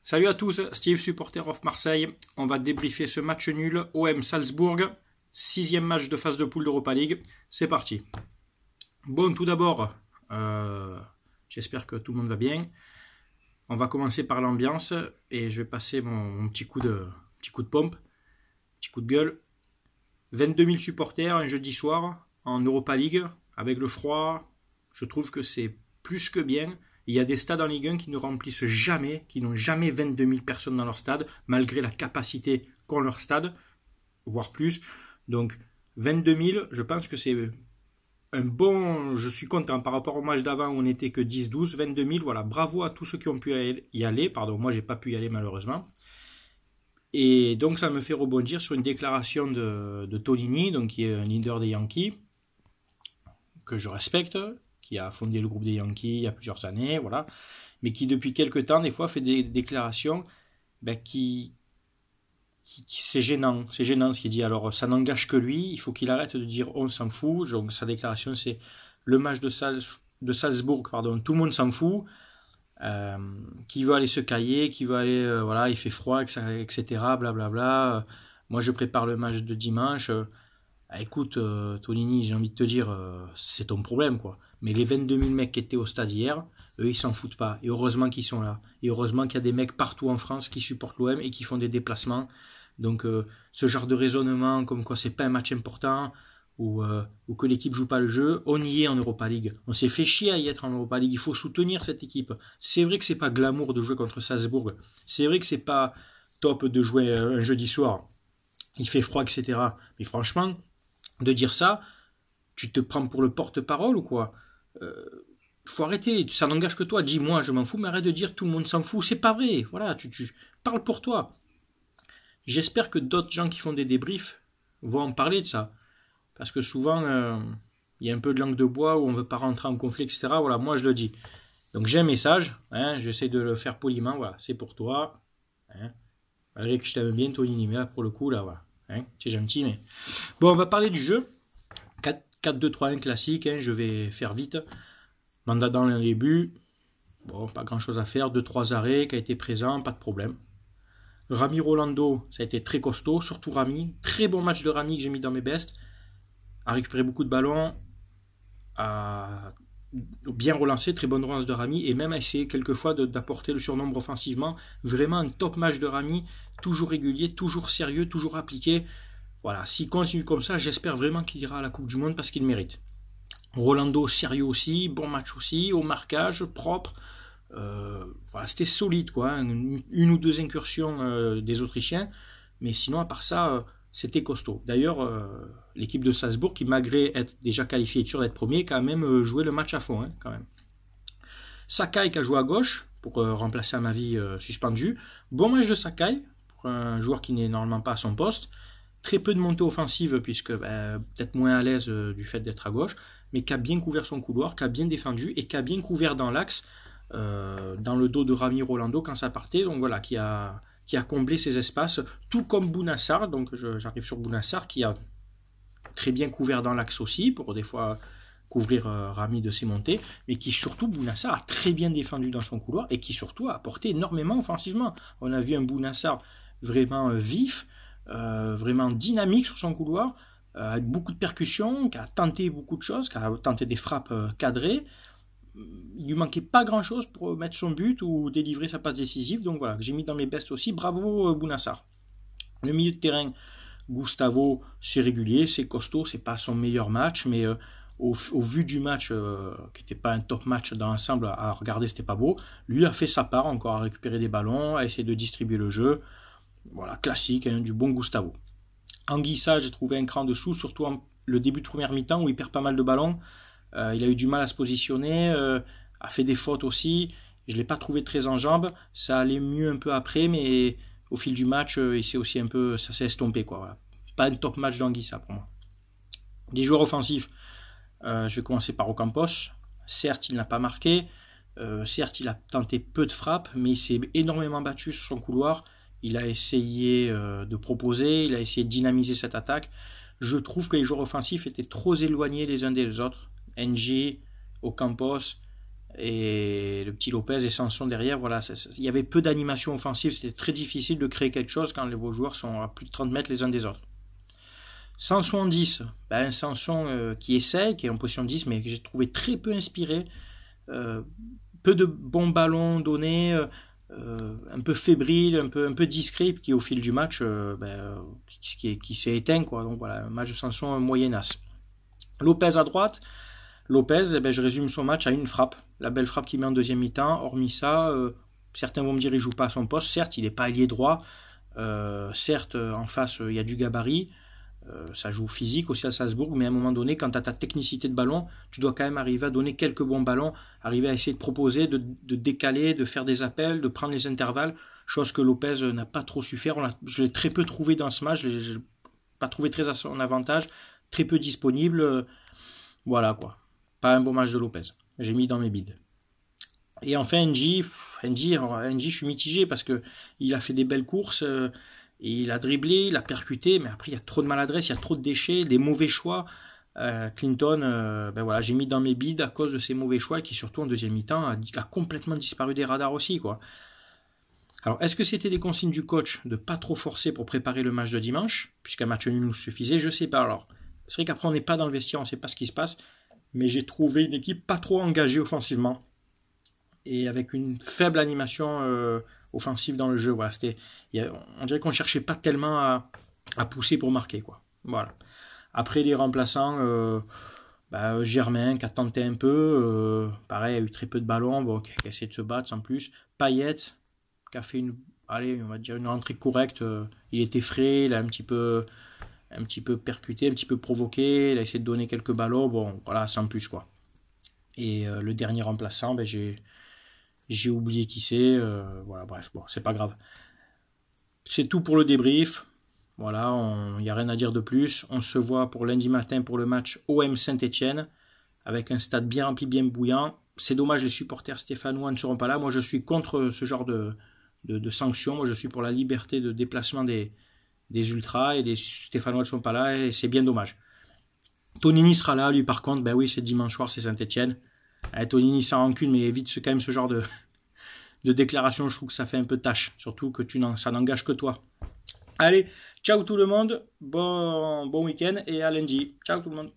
Salut à tous, Steve, supporter of Marseille. On va débriefer ce match nul OM Salzbourg, 6e match de phase de poule d'Europa League. C'est parti. Bon, tout d'abord, j'espère que tout le monde va bien. On va commencer par l'ambiance et je vais passer mon petit coup de pompe, petit coup de gueule. 22 000 supporters un jeudi soir en Europa League avec le froid. Je trouve que c'est plus que bien. Il y a des stades en Ligue 1 qui ne remplissent jamais, qui n'ont jamais 22 000 personnes dans leur stade, malgré la capacité qu'ont leur stade, voire plus. Donc 22 000, je pense que c'est un bon... Je suis content par rapport au match d'avant où on n'était que 10-12, 22 000, voilà, bravo à tous ceux qui ont pu y aller. Pardon, moi j'ai pas pu y aller malheureusement. Et donc ça me fait rebondir sur une déclaration de Tonini, donc qui est un leader des Yankees, que je respecte, qui a fondé le groupe des Yankees il y a plusieurs années, voilà, mais qui depuis quelques temps, des fois, fait des déclarations qui c'est gênant ce qu'il dit. Alors, ça n'engage que lui, il faut qu'il arrête de dire on s'en fout. Donc, sa déclaration, c'est le match de Salzbourg, pardon, tout le monde s'en fout, qui veut aller se cailler, qui veut aller, voilà, il fait froid, etc., blablabla. Moi, je prépare le match de dimanche. Écoute, Tonini, j'ai envie de te dire, c'est ton problème, quoi. Mais les 22 000 mecs qui étaient au stade hier, eux, ils s'en foutent pas. Et heureusement qu'ils sont là. Et heureusement qu'il y a des mecs partout en France qui supportent l'OM et qui font des déplacements. Donc, ce genre de raisonnement, comme quoi c'est pas un match important, ou que l'équipe joue pas le jeu, on y est en Europa League. On s'est fait chier à y être en Europa League. Il faut soutenir cette équipe. C'est vrai que c'est pas glamour de jouer contre Salzbourg. C'est vrai que c'est pas top de jouer un jeudi soir. Il fait froid, etc. Mais franchement, de dire ça, tu te prends pour le porte-parole ou quoi? Faut arrêter, ça n'engage que toi. Dis moi je m'en fous, mais arrête de dire tout le monde s'en fout. C'est pas vrai. Voilà, tu parles pour toi. J'espère que d'autres gens qui font des débriefs vont en parler de ça. Parce que souvent, il y a un peu de langue de bois où on veut pas rentrer en conflit, etc. Voilà, moi je le dis. Donc j'ai un message, j'essaie de le faire poliment, voilà, c'est pour toi. Malgré que je t'aime bien, Tony, mais là pour le coup, là, voilà. C'est gentil, mais... Bon, on va parler du jeu. 4-2-3-1 classique, je vais faire vite. Mandat dans le début, bon, pas grand chose à faire. 2-3 arrêts qui a été présent, pas de problème. Rami Rolando, ça a été très costaud, surtout Rami. Très bon match de Rami que j'ai mis dans mes bestes. A récupéré beaucoup de ballons, a bien relancé, très bonne relance de Rami, et même a essayé quelquefois d'apporter le surnombre offensivement. Vraiment un top match de Rami, toujours régulier, toujours sérieux, toujours appliqué. Voilà, s'il continue comme ça, j'espère vraiment qu'il ira à la Coupe du Monde parce qu'il mérite. Rolando, sérieux aussi, bon match aussi, au marquage, propre. Voilà, c'était solide, quoi. Une ou deux incursions des Autrichiens, mais sinon, à part ça, c'était costaud. D'ailleurs, l'équipe de Salzbourg, qui malgré être déjà qualifiée et sûre d'être premier, quand même joué le match à fond, quand même. Sakai qui a joué à gauche pour remplacer Amavi suspendu. Bon match de Sakai pour un joueur qui n'est normalement pas à son poste. Très peu de montée offensive puisque peut-être moins à l'aise du fait d'être à gauche, mais qui a bien couvert son couloir, qui a bien défendu et qui a bien couvert dans l'axe, dans le dos de Rami Rolando quand ça partait. Donc voilà, qui a comblé ses espaces, tout comme Bounassar. Donc j'arrive sur Bounassar qui a très bien couvert dans l'axe aussi pour des fois couvrir Rami de ses montées, mais qui surtout, Bounassar a très bien défendu dans son couloir et qui surtout a apporté énormément offensivement. On a vu un Bounassar vraiment vif, vraiment dynamique sur son couloir, avec beaucoup de percussions, qui a tenté beaucoup de choses, qui a tenté des frappes cadrées. Il lui manquait pas grand chose pour mettre son but ou délivrer sa passe décisive, donc voilà, j'ai mis dans mes bestes aussi. Bravo Bounassar. Le milieu de terrain, Gustavo, c'est régulier, c'est costaud, c'est pas son meilleur match, mais au vu du match, qui n'était pas un top match dans l'ensemble, à regarder, c'était pas beau. Lui a fait sa part encore, à récupérer des ballons, à essayer de distribuer le jeu. Voilà, classique, du bon Gustavo. Anguissa, j'ai trouvé un cran dessous, surtout le début de première mi-temps où il perd pas mal de ballons. Il a eu du mal à se positionner, a fait des fautes aussi. Je l'ai pas trouvé très en jambes. Ça allait mieux un peu après, mais au fil du match, il s'est aussi un peu, ça s'est estompé, quoi. Voilà. Pas un top match d'Anguissa pour moi. Les joueurs offensifs, je vais commencer par Ocampos. Certes, il n'a pas marqué. Certes, il a tenté peu de frappes, mais il s'est énormément battu sur son couloir. Il a essayé de proposer, il a essayé de dynamiser cette attaque. Je trouve que les joueurs offensifs étaient trop éloignés les uns des autres. NG, Ocampos, Et le petit Lopez et Sanson derrière, voilà, il y avait peu d'animation offensive, c'était très difficile de créer quelque chose quand vos joueurs sont à plus de 30 mètres les uns des autres. Sanson en 10, ben Sanson qui essaye, qui est en position 10, mais que j'ai trouvé très peu inspiré, peu de bons ballons donnés, un peu fébrile, un peu discret, qui au fil du match, qui s'est éteint, quoi. Donc voilà, un match de Sanson moyennasse. Lopez à droite, Lopez, je résume son match à une frappe. La belle frappe qu'il met en deuxième mi-temps. Hormis ça, certains vont me dire qu'il joue pas à son poste. Certes, il n'est pas ailier droit. Certes, en face, il y a du gabarit. Ça joue physique aussi à Salzbourg. Mais à un moment donné, quand tu as ta technicité de ballon, tu dois quand même arriver à donner quelques bons ballons. Arriver à essayer de proposer, de décaler, de faire des appels, de prendre les intervalles. Chose que Lopez n'a pas trop su faire. Je l'ai très peu trouvé dans ce match. Je l'ai pas trouvé très à son avantage. Très peu disponible. Voilà quoi. Pas un bon match de Lopez. J'ai mis dans mes bides. Et enfin NJ, je suis mitigé parce que il a fait des belles courses, il a dribblé, il a percuté, mais après il y a trop de maladresse, il y a trop de déchets, des mauvais choix. Clinton, voilà, j'ai mis dans mes bides à cause de ces mauvais choix qui surtout en deuxième mi-temps a complètement disparu des radars aussi quoi. Alors est-ce que c'était des consignes du coach de pas trop forcer pour préparer le match de dimanche, puisqu'un match nul nous suffisait, je sais pas. Alors c'est vrai qu'après on n'est pas dans le vestiaire, on sait pas ce qui se passe. Mais j'ai trouvé une équipe pas trop engagée offensivement et avec une faible animation offensive dans le jeu. Voilà, on dirait qu'on cherchait pas tellement à pousser pour marquer quoi. Voilà. Après les remplaçants, Germain qui a tenté un peu, pareil, a eu très peu de ballons, bon, qui a essayé de se battre sans plus. Payet qui a fait on va dire une rentrée correcte. Il était frais, il a un petit peu percuté, un petit peu provoqué, il a essayé de donner quelques ballons, bon voilà, sans plus quoi. Et le dernier remplaçant, j'ai oublié qui c'est, voilà, bref, bon, c'est pas grave. C'est tout pour le débrief, voilà, il n'y a rien à dire de plus. On se voit pour lundi matin pour le match OM Saint-Etienne, avec un stade bien rempli, bien bouillant. C'est dommage, les supporters stéphanois ne seront pas là. Moi je suis contre ce genre de sanctions, moi je suis pour la liberté de déplacement des ultras et les Stéphanois ne sont pas là et c'est bien dommage. Tonini sera là, lui par contre, oui, c'est dimanche soir, c'est Saint-Etienne. Tonini sans rancune, mais évite quand même ce genre de déclaration, je trouve que ça fait un peu tâche, surtout que ça n'engage que toi. Allez, ciao tout le monde, bon week-end et à lundi. Ciao tout le monde.